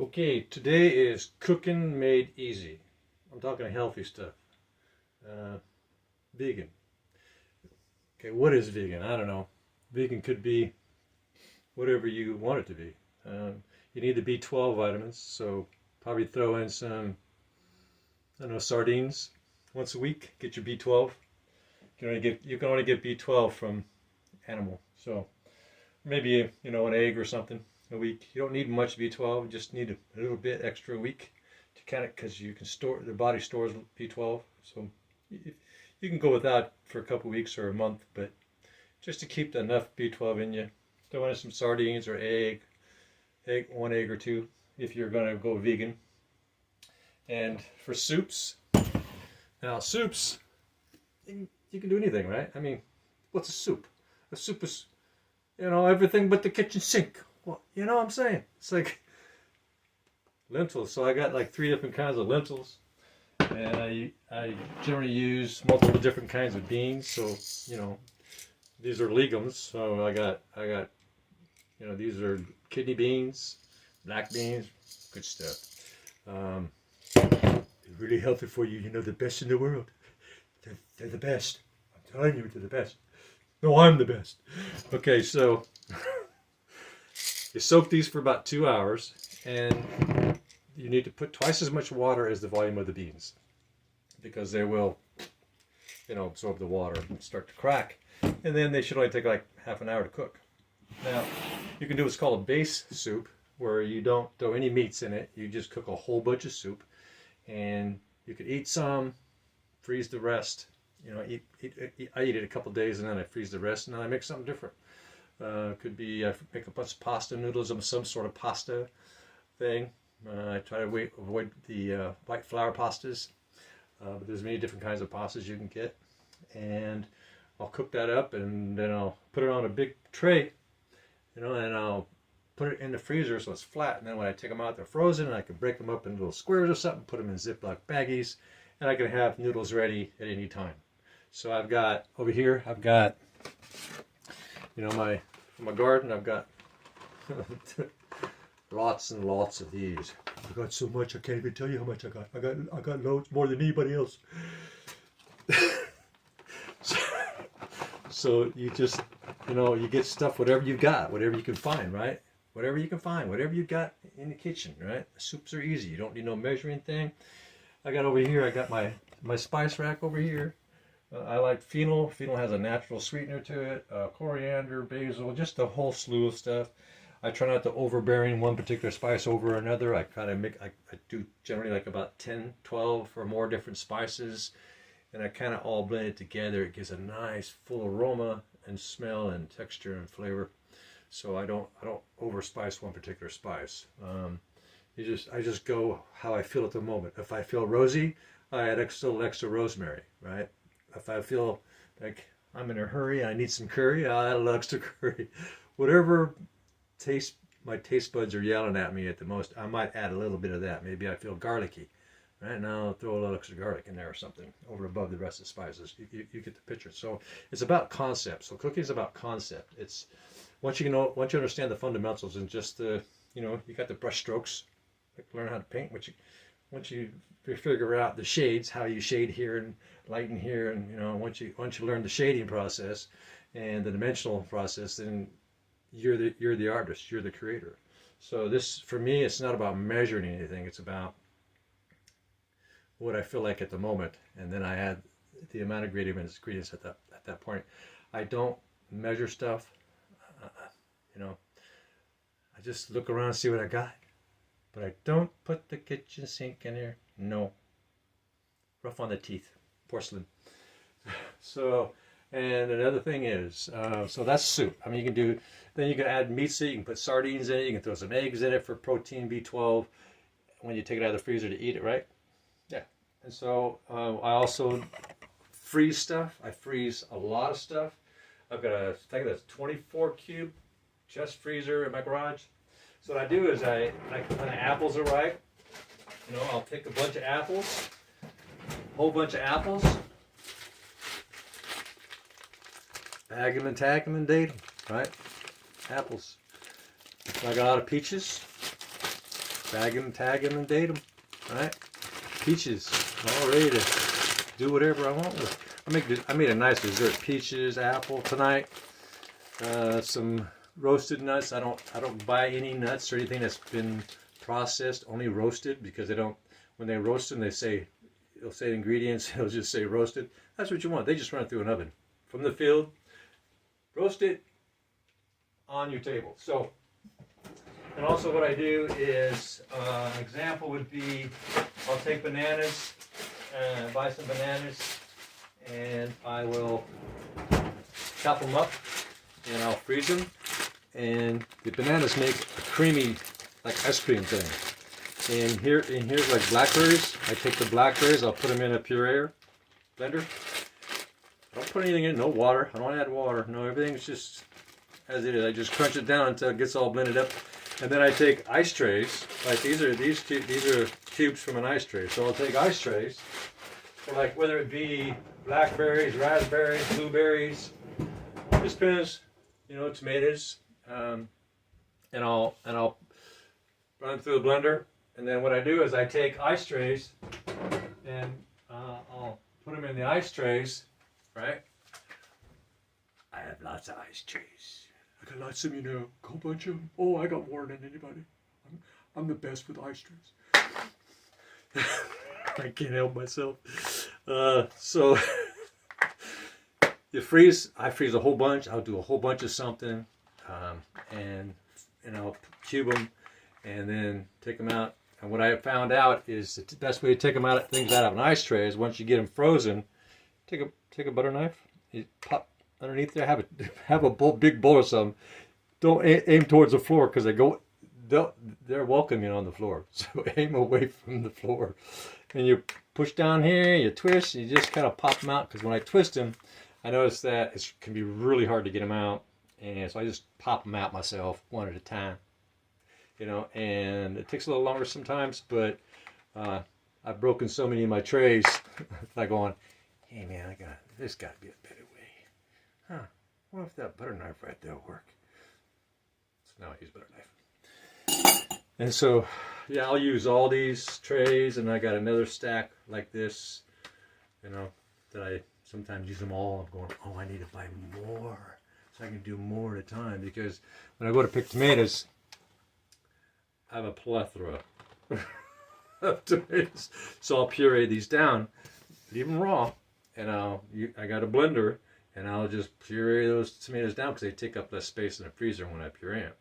Okay, today is cooking made easy. I'm talking healthy stuff. Uh, Vegan. Okay, what is vegan? I don't know. Vegan could be whatever you want it to be. You need the B12 vitamins, so probably throw in some, I don't know, sardines once a week. Get your B12. You can only get B12 from animal, so maybe an egg or something a week. You don't need much B12. You just need a little bit extra a week to kind of because you can store the body stores B12. So you, you can go without for a couple weeks or a month, but just to keep enough B12 in you, throw in some sardines or one egg or two if you're going to go vegan. And for soups, now soups, you can do anything, right? I mean, what's a soup? A soup is everything but the kitchen sink. Well, you know what I'm saying? It's like lentils. So I got like 3 different kinds of lentils, and I generally use multiple different kinds of beans. So these are legumes. So I got these are kidney beans, black beans, good stuff. It's really healthy for you. The best in the world. They're the best. I'm telling you, they're the best. No, I'm the best. Okay, so you soak these for about 2 hours, and you need to put twice as much water as the volume of the beans because they will, absorb the water and start to crack. And then they should only take like half an hour to cook. Now, you can do what's called a base soup, where you don't throw any meats in it. You just cook a whole bunch of soup, and you could eat some, freeze the rest. I eat it a couple days and then I freeze the rest, and then I make something different. Could be I make a bunch of pasta noodles of some sort of pasta thing. I try to avoid the white flour pastas, but there's many different kinds of pastas you can get, and I'll cook that up, and then I'll put it on a big tray, and I'll put it in the freezer so it's flat, and then when I take them out, they're frozen, and I can break them up in little squares or something, put them in Ziploc baggies, and I can have noodles ready at any time. So I've got over here, my garden, I've got lots and lots of these. I got so much I can't even tell you how much I got. I got loads more than anybody else. So you just you get stuff whatever you got, whatever you can find, right? Whatever you can find, whatever you got in the kitchen, right? Soups are easy. You don't need no measuring thing. I got over here, I got my spice rack over here. I like fennel. Fennel has a natural sweetener to it. Coriander, basil, just a whole slew of stuff. I try not to overbearing one particular spice over another. I kind of I do generally like about 10, 12 or more different spices, and I kind of all blend it together. It gives a nice full aroma and smell and texture and flavor. So I don't overspice one particular spice. I just go how I feel at the moment. If I feel rosy, I add a little extra rosemary, right? If I feel like I'm in a hurry and I need some curry, I'll add a little extra curry. Whatever my taste buds are yelling at me at the most, I might add a little bit of that. Maybe I feel garlicky, right? Now I'll throw a little extra garlic in there or something over above the rest of the spices. You get the picture. So it's about concept. So cooking is about concept. It's once you understand the fundamentals and just you got the brush strokes, like learn how to paint. Once you figure out the shades, how you shade here and lighten here, and once you learn the shading process and the dimensional process, then you're the artist, you're the creator. So this, for me, it's not about measuring anything. It's about what I feel like at the moment, and then I add the amount of ingredients at that point. I don't measure stuff. I just look around and see what I got. But I don't put the kitchen sink in here. No. Rough on the teeth. Porcelain. So, and another thing is, so that's soup. I mean, then you can add meat to it. You can put sardines in it. You can throw some eggs in it for protein, B12, when you take it out of the freezer to eat it, right? Yeah. And so I also freeze stuff. I freeze a lot of stuff. I've got I think that's 24 cube chest freezer in my garage. So what I do is when the apples are ripe, I'll take a bunch of apples, whole bunch of apples, bag them and tag them and date them, right? Apples. I got a lot of peaches. bag them, tag them, and date them. Right? Peaches, all ready to do whatever I want with. I made a nice dessert. Peaches, apple tonight. Some roasted nuts. I don't buy any nuts or anything that's been processed. Only roasted, because they don't. When they roast them, they'll say ingredients. It'll just say roasted. That's what you want. They just run it through an oven from the field. Roast it on your table. So, and also what I do is, an example would be, I'll take bananas, buy some bananas, and I will chop them up, and I'll freeze them. And the bananas make a creamy, like ice cream thing. And here's like blackberries. I take the blackberries, I'll put them in a puree blender. I don't put anything in, no water. I don't add water. No, everything's just as it is. I just crunch it down until it gets all blended up. And then I take ice trays. Like these are cubes from an ice tray. So I'll take ice trays. So like whether it be blackberries, raspberries, blueberries, just depends, tomatoes. And I'll run through the blender. And then what I do is I take ice trays and I'll put them in the ice trays, right? I have lots of ice trays. I got lots of them, a whole bunch of them. Oh, I got more than anybody. I'm the best with ice trays. I can't help myself. So I freeze a whole bunch. I'll do a whole bunch of something, and I'll cube them, and then take them out. And what I have found out is the best way to take things out of an ice tray is once you get them frozen, take a butter knife, you pop underneath there, have a big bowl or something. Don't aim towards the floor, because they're welcoming on the floor. So aim away from the floor, and you push down here, you twist, you just kind of pop them out. Because when I twist them, I notice that it can be really hard to get them out, and so I just pop them out myself one at a time. And it takes a little longer sometimes, but I've broken so many of my trays by going, hey man, there's got to be a better way. Huh, what if that butter knife right there will work? So now I use butter knife. And so, yeah, I'll use all these trays, and I got another stack like this, that I sometimes use them all. I'm going, oh, I need to buy more so I can do more at a time, because when I go to pick tomatoes, I have a plethora of tomatoes. So I'll puree these down, leave them raw, and I got a blender, and I'll just puree those tomatoes down, because they take up less space in the freezer when I puree them.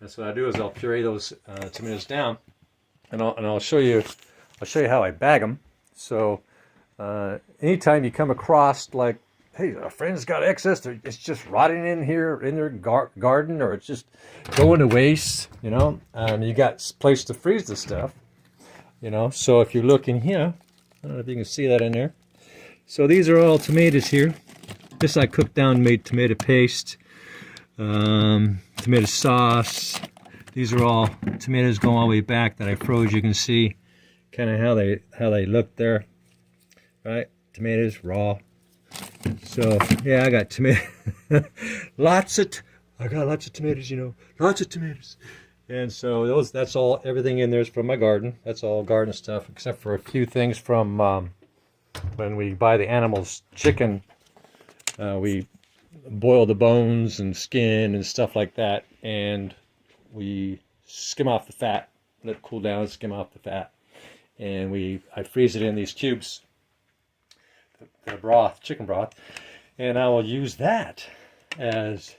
And so what I do is I'll puree those tomatoes down, and I'll show you how I bag them. So anytime you come across, like, hey, a friend's got excess, it's just rotting in here in their garden, or it's just going to waste, you got place to freeze the stuff, So if you look in here, I don't know if you can see that in there. So these are all tomatoes here. This I cooked down, made tomato paste, tomato sauce. These are all tomatoes going all the way back that I froze. You can see kind of how they look there, right? Tomatoes raw. So yeah, I got tomato, I got lots of tomatoes, lots of tomatoes. And so that's all, everything in there is from my garden. That's all garden stuff, except for a few things from when we buy the animals chicken. We boil the bones and skin and stuff like that, and we skim off the fat, let it cool down, skim off the fat, and I freeze it in these cubes, the broth, chicken broth, and I will use that as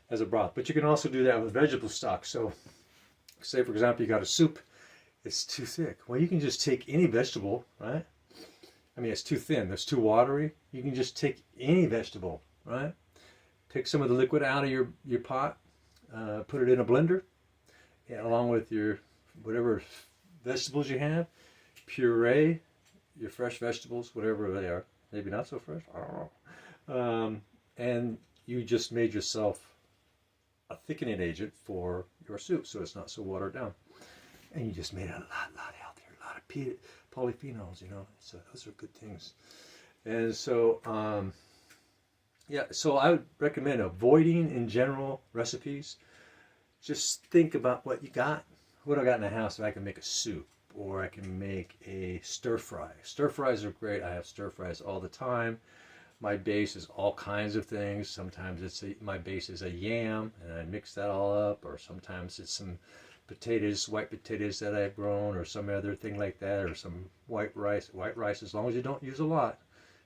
a broth. But you can also do that with vegetable stock. So say, for example, you got a soup, it's too thick. Well, you can just take any vegetable, right? I mean, it's too thin, it's too watery. You can just take any vegetable, right? Take some of the liquid out of your pot, put it in a blender, and along with your whatever vegetables you have, puree your fresh vegetables, whatever they are. Maybe not so fresh, I don't know. And you just made yourself a thickening agent for your soup, so it's not so watered down. And you just made it a lot healthier, a lot of polyphenols, so those are good things. And so, yeah, so I would recommend avoiding, in general, recipes. Just think about what you got, what I got in the house, I can make a soup, or I can make a stir fry. Stir fries are great. I have stir fries all the time. My base is all kinds of things. Sometimes my base is a yam, and I mix that all up, or sometimes it's some potatoes, white potatoes that I've grown, or some other thing like that, or some white rice. White rice, as long as you don't use a lot.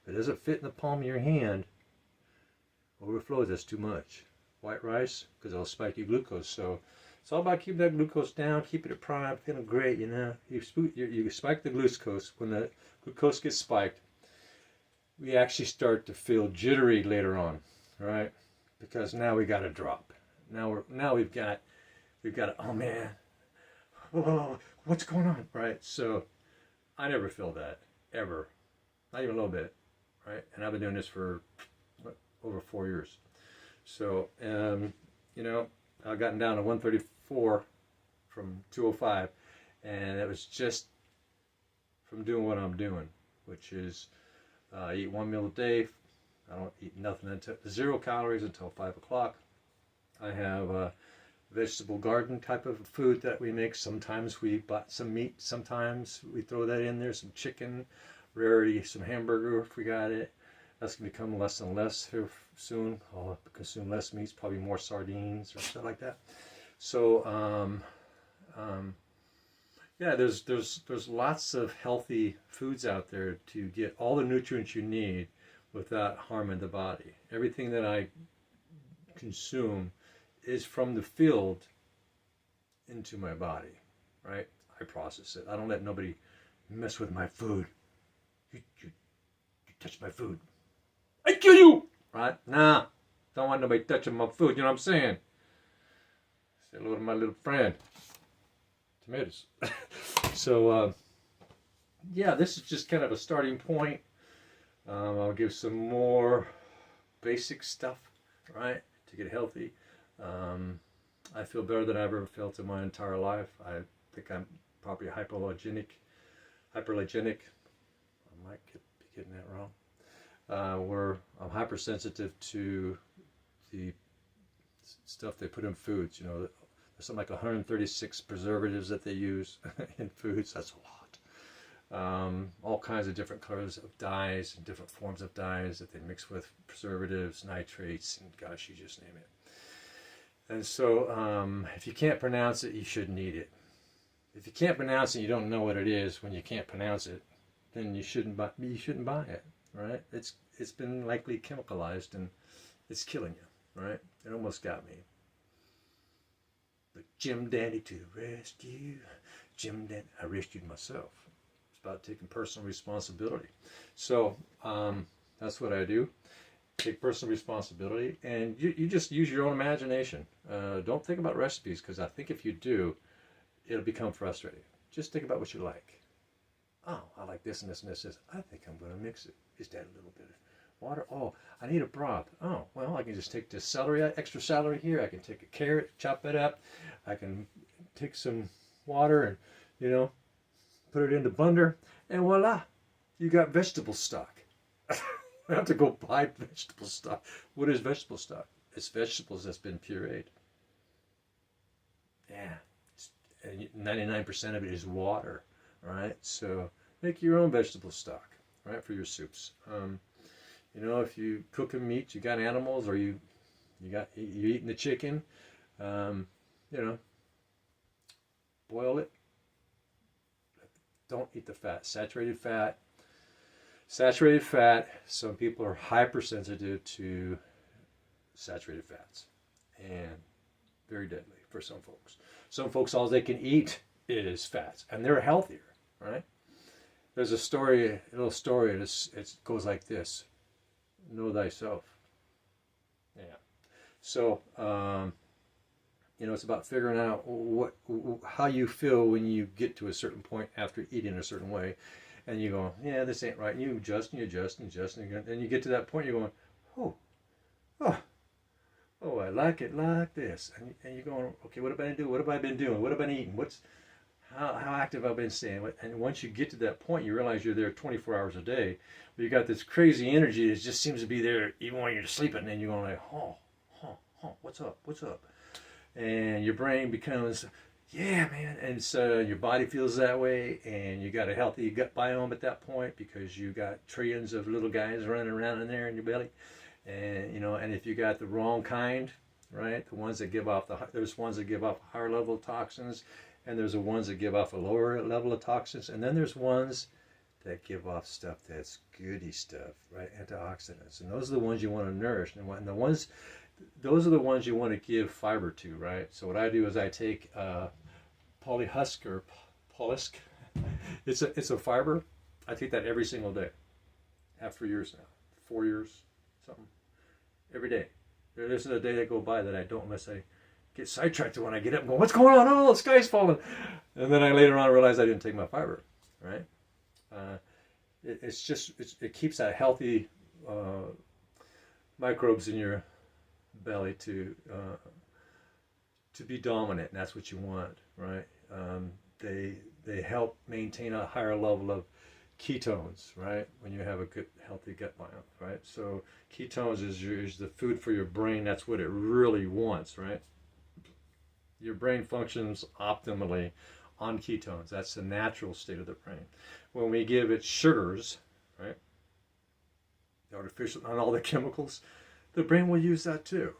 If it doesn't fit in the palm of your hand, overflows, that's too much. White rice, because it'll spike your glucose. So it's all about keeping that glucose down, keeping it primed, feeling great, you know. You spike the glucose. When the glucose gets spiked, we actually start to feel jittery later on, right? Because now we got a drop. Now we've got oh man, whoa, what's going on, right? So I never feel that ever, not even a little bit, right? And I've been doing this for over 4 years. So you know, I've gotten down to 134 from 205, and it was just from doing what I'm doing, which is I eat 1 meal a day. I don't eat nothing until 0 calories until 5 o'clock. I have a vegetable garden type of food that we make. Sometimes we buy some meat. Sometimes we throw that in there, some chicken, rarely some hamburger if we got it. That's going to become less and less here soon. I'll consume less meats, probably more sardines or stuff like that. So, yeah, there's lots of healthy foods out there to get all the nutrients you need without harming the body. Everything that I consume is from the field into my body, right? I process it. I don't let nobody mess with my food. You touch my food, I kill you, right? Nah, don't want nobody touching my food. You know what I'm saying? Say hello to my little friend. Tomatoes. So, yeah, this is just kind of a starting point. I'll give some more basic stuff, right, to get healthy. I feel better than I've ever felt in my entire life. I think I'm probably hyperlogenic. I might be getting that wrong. Where I'm hypersensitive to the stuff they put in foods. You know, there's something like 136 preservatives that they use in foods. That's a lot. All kinds of different colors of dyes and different forms of dyes that they mix with preservatives, nitrates, and gosh, you just name it. And so if you can't pronounce it, you shouldn't eat it. If you can't pronounce it, you don't know what it is when you can't pronounce it, then you shouldn't buy it, right? It's been likely chemicalized and it's killing you, right? It almost got me. But Jim Dandy to the rescue. Jim Dandy, I rescued myself. It's about taking personal responsibility. So that's what I do. Take personal responsibility, and you just use your own imagination. Don't think about recipes, because I think if you do, it'll become frustrating. Just think about what you like. Oh, I like this and this and this. I think I'm going to mix it. Just add a little bit of water. Oh, I need a broth. Oh, well, I can just take this celery, extra celery here. I can take a carrot, chop it up. I can take some water and, you know, put it in the blender, and voila, you got vegetable stock. You have to go buy vegetable stock. What is vegetable stock? It's vegetables that's been pureed. Yeah, and 99% of it is water, right? So make your own vegetable stock, right, for your soups. You know, if you cook a meat, you got animals, or you're eating the chicken, you know, boil it. Don't eat the fat. Saturated fat, some people are hypersensitive to saturated fats, and very deadly for some folks. Some folks, all they can eat is fats, and they're healthier, right? There's a little story, and it goes like this: know thyself. Yeah. So, you know, it's about figuring out how you feel when you get to a certain point after eating a certain way. And you go, yeah, this ain't right. And you adjust, and you adjust, and you adjust, and you get to that point, you're going, oh, I like it like this. And you're going, okay, what have I been doing? What have I been doing? What have I been eating? How active have I been staying? And once you get to that point, you realize you're there 24 hours a day. But you got this crazy energy that just seems to be there even when you're sleeping. And you're going like, what's up? And your brain becomes, yeah, man. And so your body feels that way, and you got a healthy gut biome at that point because you got trillions of little guys running around in there in your belly. And and if you got the wrong kind, right, the ones that give off there's ones that give off a higher level of toxins, and there's the ones that give off a lower level of toxins, and then there's ones that give off stuff that's goody stuff, right, antioxidants, and those are the ones you want to nourish, and those are the ones you want to give fiber to, right? So what I do is I take polyhusk or polysk. It's a fiber. I take that every single day. Have for years now, 4 years, something, every day. There isn't a day that go by that I don't, unless I get sidetracked when I get up and go, what's going on? Oh, the sky's falling. And then I later on realize I didn't take my fiber, right? It keeps that healthy microbes in your belly to be dominant, and that's what you want, right? They help maintain a higher level of ketones, right? When you have a good healthy gut biome, right? So ketones is the food for your brain. That's what it really wants, right? Your brain functions optimally on ketones. That's the natural state of the brain. When we give it sugars, right, the artificial, not all the chemicals, the brain will use that too.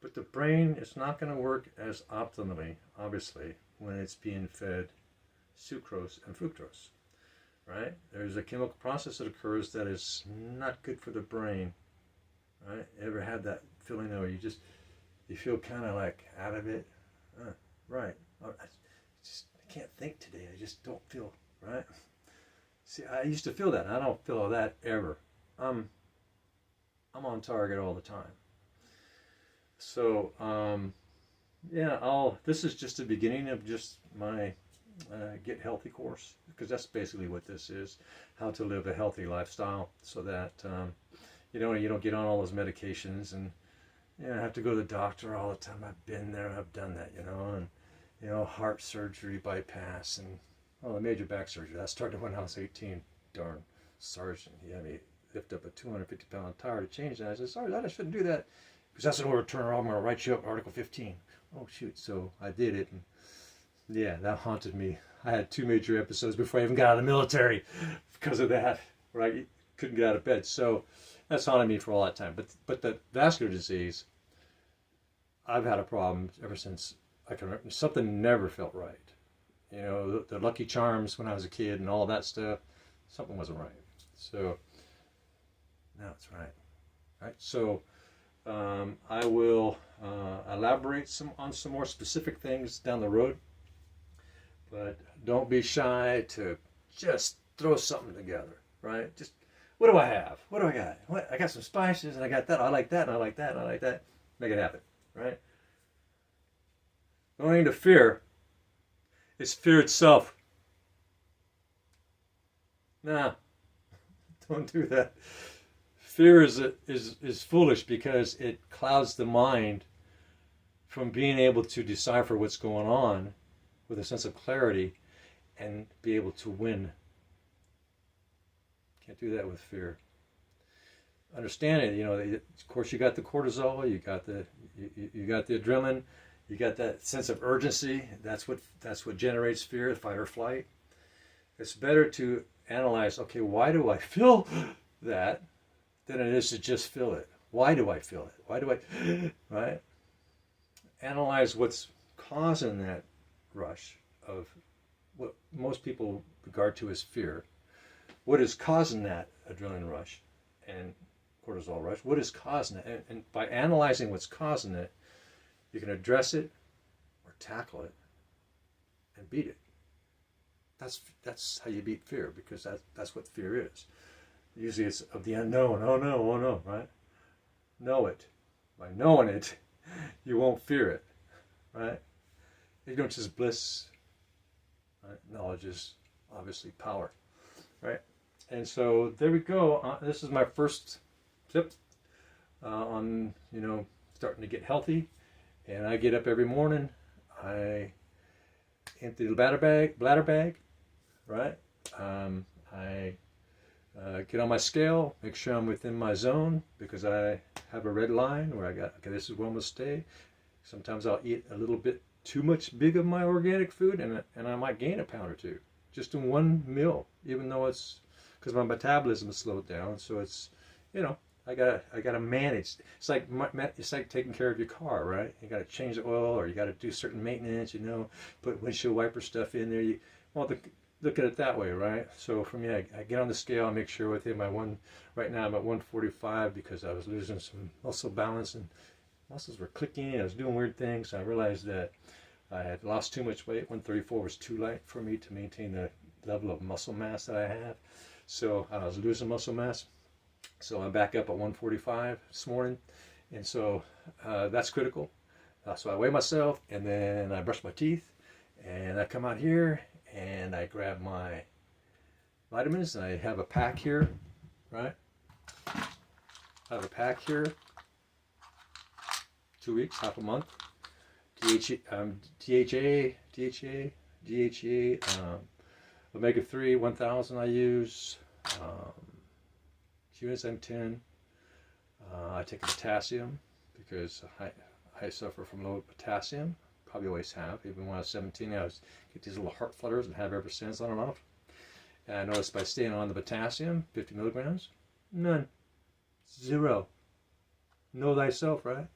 But the brain is not going to work as optimally, obviously, when it's being fed sucrose and fructose, right? There's a chemical process that occurs that is not good for the brain, right? Ever had that feeling though, you feel kind of like out of it? Right. I can't think today. I just don't feel right. See, I used to feel that. I don't feel that ever. I'm on target all the time. So, this is just the beginning of just my Get Healthy course, because that's basically what this is, how to live a healthy lifestyle so that, you don't get on all those medications and, have to go to the doctor all the time. I've been there, I've done that, and, heart surgery, bypass, and, the major back surgery. That started when I was 18. Darn sergeant, he had me lift up a 250-pound tire to change that. I said, sorry, I shouldn't do that. Because that's an order, turn around, I'm going to write you up Article 15. Oh, shoot. So I did it. And yeah, that haunted me. I had 2 major episodes before I even got out of the military because of that, where I couldn't get out of bed. So that's haunted me for all that time. But the vascular disease, I've had a problem ever since I can remember. Something never felt right. The Lucky Charms when I was a kid and all that stuff, something wasn't right. So now it's right. Right? So I will elaborate on some more specific things down the road, but don't be shy to just throw something together, right? Just, what do I have? What do I got? I got some spices, and I got that. I like that, and I like that, and I like that. Make it happen, right? Going to fear is fear itself. Nah, don't do that. Fear is foolish because it clouds the mind from being able to decipher what's going on with a sense of clarity and be able to win. Can't do that with fear. Understand it, of course you got the cortisol, you got the adrenaline, you got that sense of urgency. That's what generates fear, fight or flight. It's better to analyze, okay, why do I feel that, than it is to just feel it. Why do I feel it? Why do I, right? Analyze what's causing that rush of what most people regard to as fear. What is causing that adrenaline rush and cortisol rush? What is causing it? And by analyzing what's causing it, you can address it or tackle it and beat it. That's how you beat fear, because that's what fear is. Usually it's of the unknown. Oh no, right? Know it. By knowing it, you won't fear it, right? Ignorance is bliss. Right? Knowledge is obviously power, right? And so there we go. This is my first tip on, starting to get healthy. And I get up every morning. I empty the bladder bag, right? I get on my scale, make sure I'm within my zone, because I have a red line where I got, okay, this is where I'm going to stay. Sometimes I'll eat a little bit too much big of my organic food, and I might gain a pound or two just in one meal, even though it's because my metabolism is slowed down. So it's, you know, I gotta manage. It's like taking care of your car, right? You gotta change the oil, or you gotta do certain maintenance. You know, put windshield wiper stuff in there. You want to look at it that way, right? So for me, I get on the scale, I make sure within my one. Right now I'm at 145 because I was losing some muscle balance and muscles were clicking. I was doing weird things. I realized that I had lost too much weight. 134 was too light for me to maintain the level of muscle mass that I have. So I was losing muscle mass. So I'm back up at 145 this morning. And so that's critical. So I weigh myself, and then I brush my teeth, and I come out here and I grab my vitamins, and I have a pack here, right? I have a pack here, 2 weeks, half a month. DHA, omega-3, 1000 I use, USM 10. I take potassium because I suffer from low potassium. Probably always have. Even when I was 17, I was get these little heart flutters and have ever since on and off. And I noticed by staying on the potassium, 50 milligrams, none. Zero. Know thyself, right?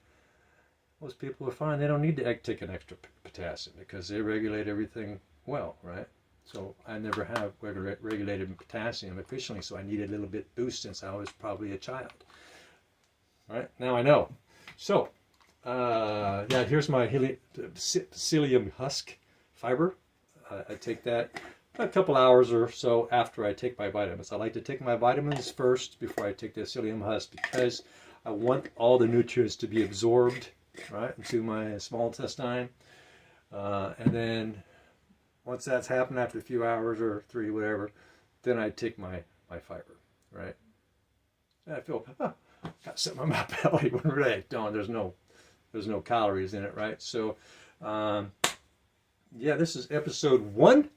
Most people are fine. They don't need to take an extra potassium because they regulate everything well, right? So I never have regulated potassium efficiently, so I needed a little bit boost since I was probably a child. Right? Now I know. So, yeah, here's my psyllium husk fiber. I take that a couple hours or so after I take my vitamins. I like to take my vitamins first before I take the psyllium husk because I want all the nutrients to be absorbed, right, into my small intestine. And then once that's happened after a few hours or 3, whatever, then I take my fiber, right? And I feel, got something on my belly when really I don't. There's no calories in it, right? So, yeah, this is episode 1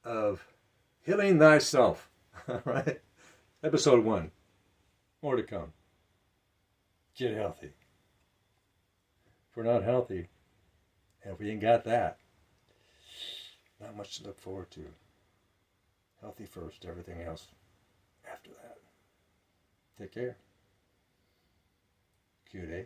of Healing Thyself, right? Episode 1. More to come. Get healthy. If we're not healthy, and if we ain't got that, not much to look forward to. Healthy first, everything else after that. Take care. Cute, eh?